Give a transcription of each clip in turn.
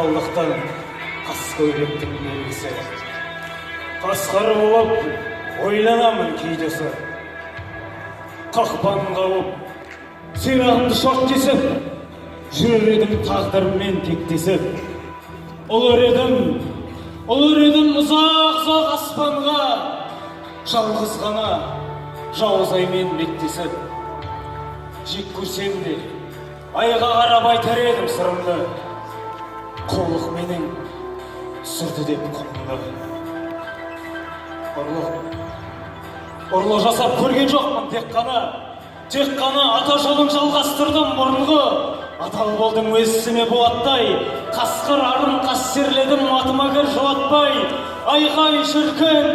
осалдықтан қаскөйліктің белгісі. Қасқыр болып ойланамын кейдесі. Қақпан қауып, сирағымды шорт кесіп, жүрер едім тағдырмен тектесіп. Ұлыр едім ұзақ аспанға, жалғыз ғана жауыз аймен беттесіп. Жек көрсем де айға қарап айтар едім сырымды, құлық менің сүрді деп құнымды. Ұрлық жасап көрген жоқпын, тек қана ата жолын жалғастырдым бұрынғы. Атал болдым өз ісіме болаттай, қасқыр арын қастерледім атыма кір жолатпай. Айғай шіркін,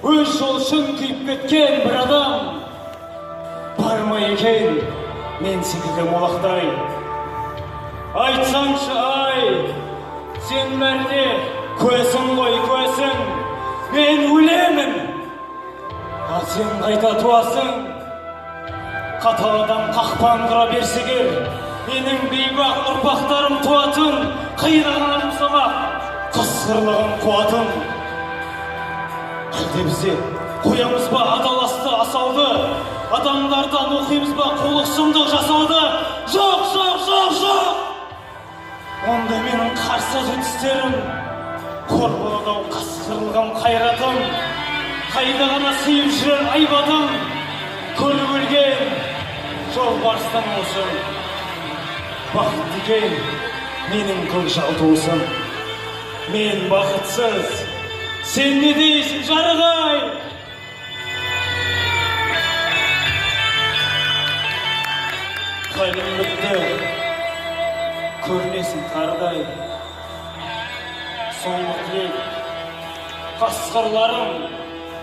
өз жолшын күйіп кеткен бір адам бар ма екен мен секілді молақтай? Айтсаңшы ай, сен бәріне куәсің ғой, куәсің, мен өлемін, ал сен қайта туасың. Қатал адам қақпан құра берсегер, менің бейбақ ұрпақтарым туатын, қиырағына жұмсамақ қасқырлығын қуатын. Әлде бізде қоямыз ба адаласты асауды, адамдардан оқимыз ба қулық сұмдық жасауды? Жоқ! Онда менің қарсы жетістерім, қор болудау қасқырлығым қайратым, қайда ғана сыйып жүрер айбатым, көріп өлген жол барыстан olsun. Бақыт деген менің көкжал туысым. Мен бақытсыз, сен не дейсің жарығай? Қалым бітті, көрінесің тардай. Соңғы тілек, қасқырларым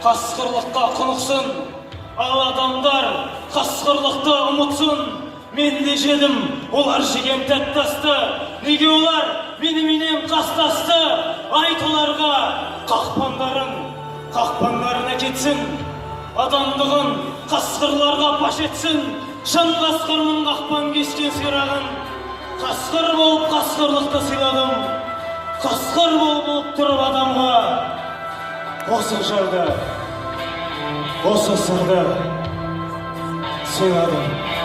қасқырлыққа құнықсын, ал адамдар қасқырлықты ұмытсын. Мен де жедім, олар жеген тәттасты, неге олар меніменен қастасты? Айт оларға қақпандарын әкетсін, адамдығын қасқырларға паш етсін. Шын қасқырмын қақпан кешкен сирағын, қасқыр болып қасқырлықты сыйладым, қасқыр болып тұрып адамға осы жырды, осы сырды сыйладым.